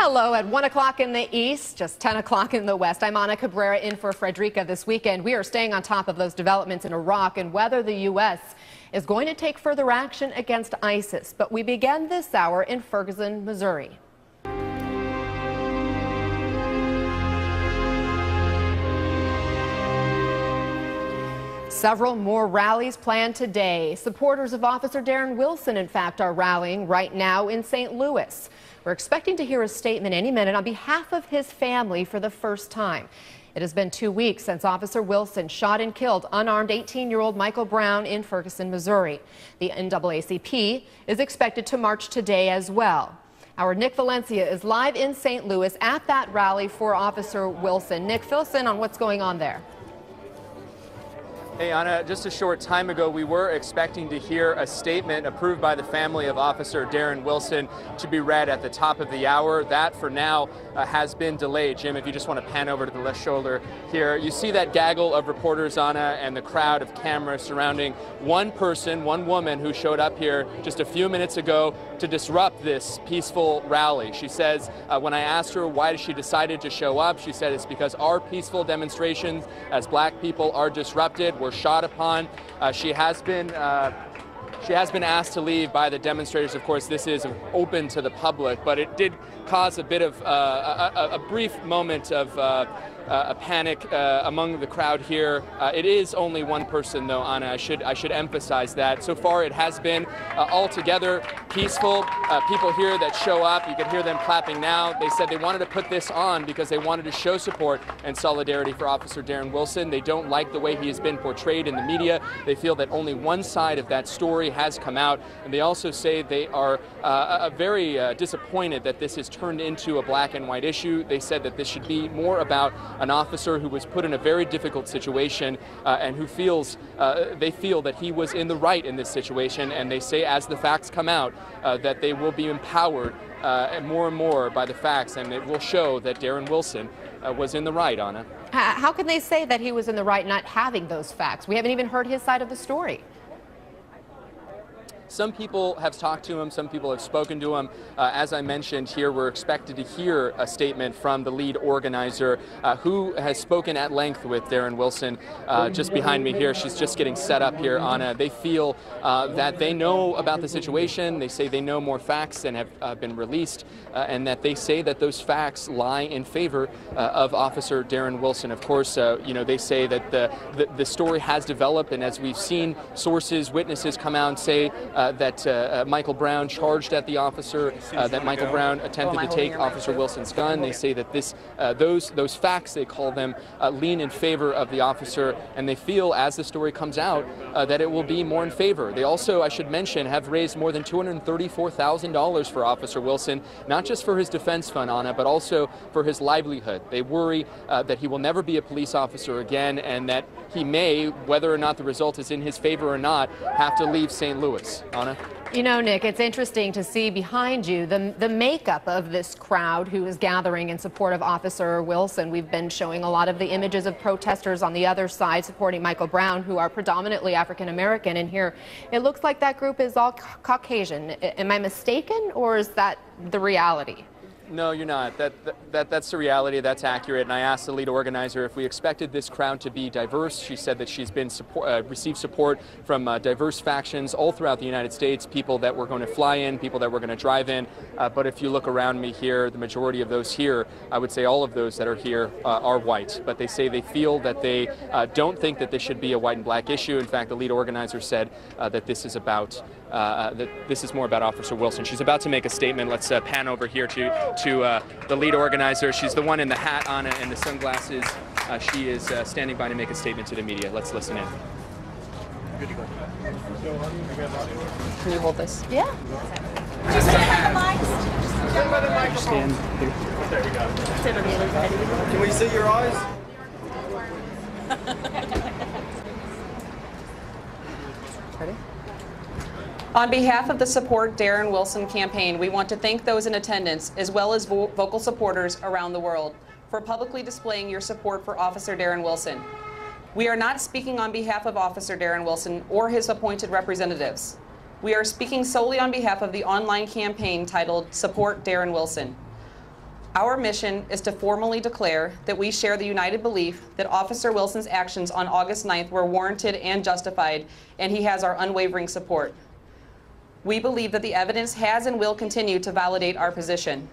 Hello, at 1 o'clock in the east, just 10 o'clock in the west. I'm Ana Cabrera in for Frederica this weekend. We are staying on top of those developments in Iraq and whether the U.S. is going to take further action against ISIS. But we begin this hour in Ferguson, Missouri. Several more rallies planned today. Supporters of Officer Darren Wilson, in fact, are rallying right now in St. Louis. We're expecting to hear a statement any minute on behalf of his family for the first time. It has been 2 weeks since Officer Wilson shot and killed unarmed 18-year-old Michael Brown in Ferguson, Missouri. The NAACP is expected to march today as well. Our Nick Valencia is live in St. Louis at that rally for Officer Wilson. Nick, fill us in on what's going on there. Hey, Anna, just a short time ago, we were expecting to hear a statement approved by the family of Officer Darren Wilson to be read at the top of the hour. That, for now, has been delayed. Jim, if you just want to pan over to the left shoulder here, you see that gaggle of reporters, Anna, and the crowd of cameras surrounding one person, one woman who showed up here just a few minutes ago to disrupt this peaceful rally. She says, when I asked her why she decided to show up, she said it's because our peaceful demonstrations as black people are disrupted. Were shot upon. She has been asked to leave by the demonstrators. Of course, this is open to the public, but it did cause a bit of a brief moment of a panic among the crowd here. It is only one person, though, Anna. I should emphasize that. So far, it has been altogether peaceful. People here that show up, you can hear them clapping now. They said they wanted to put this on because they wanted to show support and solidarity for Officer Darren Wilson. They don't like the way he has been portrayed in the media. They feel that only one side of that story has come out, and they also say they are very disappointed that this has turned into a black and white issue. They said that this should be more about an officer who was put in a very difficult situation and who feels they feel that he was in the right in this situation, and they say as the facts come out that they will be empowered more and more by the facts, and it will show that Darren Wilson was in the right, Anna. How can they say that he was in the right not having those facts? We haven't even heard his side of the story. Some people have talked to him, some people have spoken to him. As I mentioned here, we're expected to hear a statement from the lead organizer who has spoken at length with Darren Wilson. Just behind me here, she's just getting set up here, Anna. They feel that they know about the situation. They say they know more facts than have been released, and that they say that those facts lie in favor of Officer Darren Wilson. Of course, they say that the story has developed, and as we've seen sources, witnesses come out and say that Michael Brown charged at the officer, that Michael Brown attempted to take Officer Wilson's gun. They say that those facts, they call them, lean in favor of the officer, and they feel as the story comes out that it will be more in favor. They also, I should mention, have raised more than $234,000 for Officer Wilson, not just for his defense fund, Anna, but also for his livelihood. They worry that he will never be a police officer again, and that he may, whether or not the result is in his favor or not, have to leave St. Louis. Anna? You know, Nick, it's interesting to see behind you the makeup of this crowd who is gathering in support of Officer Wilson. We've been showing a lot of the images of protesters on the other side supporting Michael Brown, who are predominantly African American. And here it looks like that group is all Caucasian. Am I mistaken, or is that the reality? No, you're not. That's the reality. That's accurate. And I asked the lead organizer if we expected this crowd to be diverse. She said that she's been received support from diverse factions all throughout the United States, people that were going to fly in, people that were going to drive in. But if you look around me here, the majority of those here, I would say all of those that are here are white. But they say they feel that they don't think that this should be a white and black issue. In fact, the lead organizer said that this is about that this is more about Officer Wilson. She's about to make a statement. Let's pan over here to the lead organizer. She's the one in the hat, Anna, and the sunglasses. She is standing by to make a statement to the media. Let's listen in. Good to go. Can you hold this? Yeah. Just stand by the mics. Stand by the microphone. Stand here. There we go. Can we see your eyes? Ready? On behalf of the Support Darren Wilson campaign, we want to thank those in attendance, as well as vocal supporters around the world, for publicly displaying your support for Officer Darren Wilson. We are not speaking on behalf of Officer Darren Wilson or his appointed representatives. We are speaking solely on behalf of the online campaign titled Support Darren Wilson. Our mission is to formally declare that we share the united belief that Officer Wilson's actions on August 9th were warranted and justified, and he has our unwavering support. We believe that the evidence has and will continue to validate our position.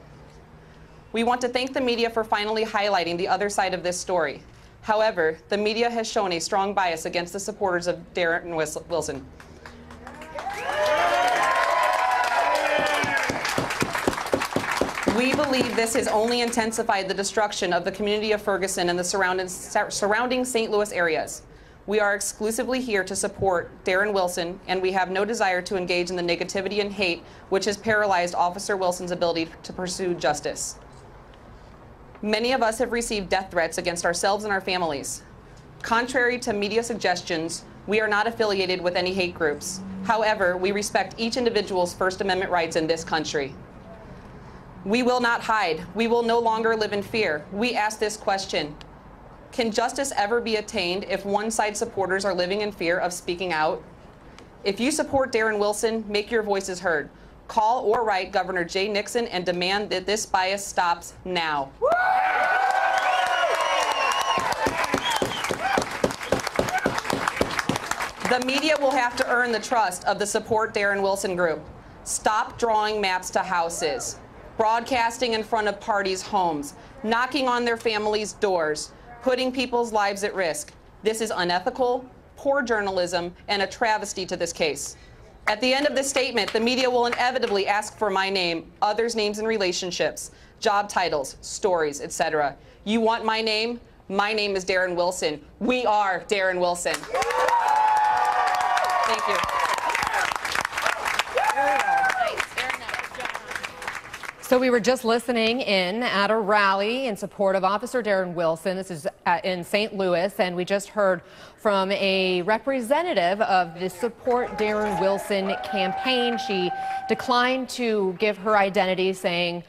We want to thank the media for finally highlighting the other side of this story. However, the media has shown a strong bias against the supporters of Darren Wilson. We believe this has only intensified the destruction of the community of Ferguson and the surrounding St. Louis areas. We are exclusively here to support Darren Wilson, and we have no desire to engage in the negativity and hate which has paralyzed Officer Wilson's ability to pursue justice. Many of us have received death threats against ourselves and our families. Contrary to media suggestions, we are not affiliated with any hate groups. However, we respect each individual's First Amendment rights in this country. We will not hide. We will no longer live in fear. We ask this question: can justice ever be attained if one side's supporters are living in fear of speaking out? If you support Darren Wilson, make your voices heard. Call or write Governor Jay Nixon and demand that this bias stops now. The media will have to earn the trust of the Support Darren Wilson group. Stop drawing maps to houses, broadcasting in front of parties' homes, knocking on their families' doors, putting people's lives at risk. This is unethical, poor journalism, and a travesty to this case. At the end of this statement, the media will inevitably ask for my name, others' names and relationships, job titles, stories, etc. You want my name? My name is Darren Wilson. We are Darren Wilson. Thank you. So we were just listening in at a rally in support of Officer Darren Wilson. This is in St. Louis, and we just heard from a representative of the Support Darren Wilson campaign. She declined to give her identity, saying,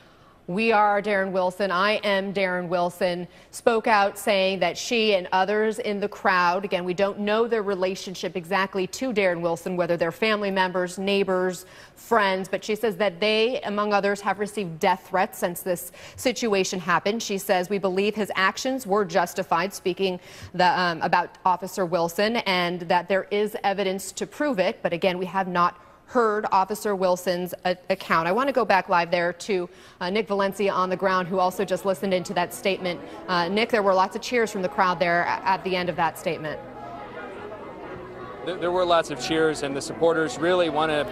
"We are Darren Wilson, I am Darren Wilson," spoke out saying that she and others in the crowd, again, we don't know their relationship exactly to Darren Wilson, whether they're family members, neighbors, friends, but she says that they, among others, have received death threats since this situation happened. She says, "We believe his actions were justified," speaking about Officer Wilson, and that there is evidence to prove it, but again, we have not heard Officer Wilson's account. I want to go back live there to Nick Valencia on the ground, who also just listened into that statement. Nick, there were lots of cheers from the crowd there at the end of that statement. There were lots of cheers, and the supporters really want to,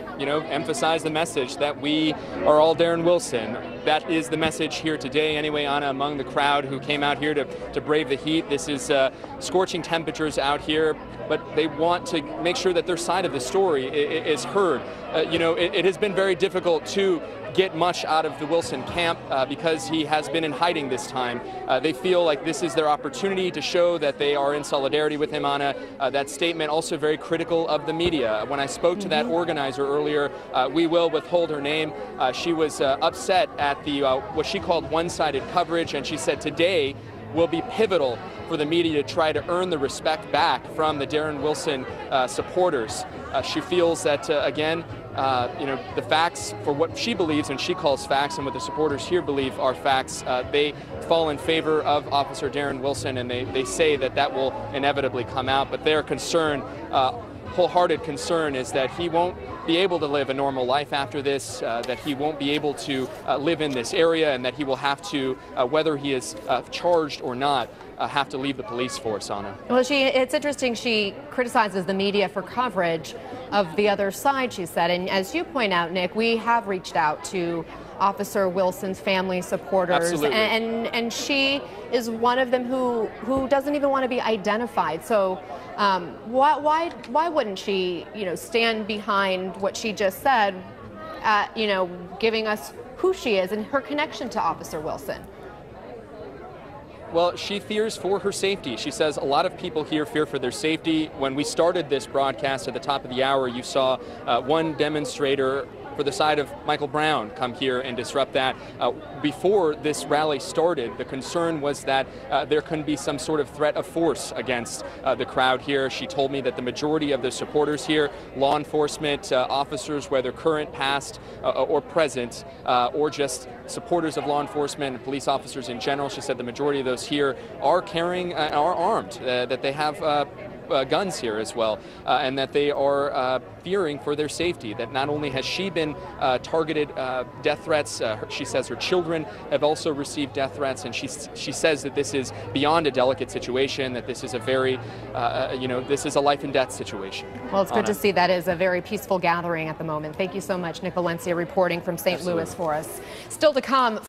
emphasize the message that we are all Darren Wilson. That is the message here today, anyway, Anna, among the crowd who came out here to brave the heat. This is scorching temperatures out here, but they want to make sure that their side of the story is heard. It has been very difficult to get much out of the Wilson camp because he has been in hiding this time. They feel like this is their opportunity to show that they are in solidarity with him. Anna, that statement also very critical of the media. When I spoke to that organizer earlier, we will withhold her name. She was upset at the what she called one-sided coverage, and she said today will be pivotal for the media to try to earn the respect back from the Darren Wilson supporters. She feels that, again, the facts for what she believes and she calls facts and what the supporters here believe are facts, they fall in favor of Officer Darren Wilson, and they say that will inevitably come out. But their concern, wholehearted concern, is that he won't be able to live a normal life after this, that he won't be able to live in this area, and that he will have to, whether he is charged or not, have to leave the police force, Anna. Well, it's interesting, she criticizes the media for coverage of the other side, she said. And as you point out, Nick, we have reached out to Officer Wilson's family supporters. Absolutely. And she is one of them who doesn't even want to be identified. So why wouldn't she, stand behind what she just said, giving us who she is and her connection to Officer Wilson? Well, she fears for her safety. She says a lot of people here fear for their safety. When we started this broadcast at the top of the hour, you saw one demonstrator for the side of Michael Brown come here and disrupt that. Before this rally started, the concern was that there could be some sort of threat of force against the crowd here. She told me that the majority of the supporters here, law enforcement officers, whether current, past, or present, or just supporters of law enforcement and police officers in general, she said the majority of those here are carrying, are armed, that they have guns here as well, and that they are fearing for their safety. That not only has she been targeted death threats, she says her children have also received death threats, and she says that this is beyond a delicate situation, that this is a very, this is a life and death situation. Well, it's good to see that is a very peaceful gathering at the moment. Thank you so much, Nick Valencia, reporting from St. Louis for us. Still to come.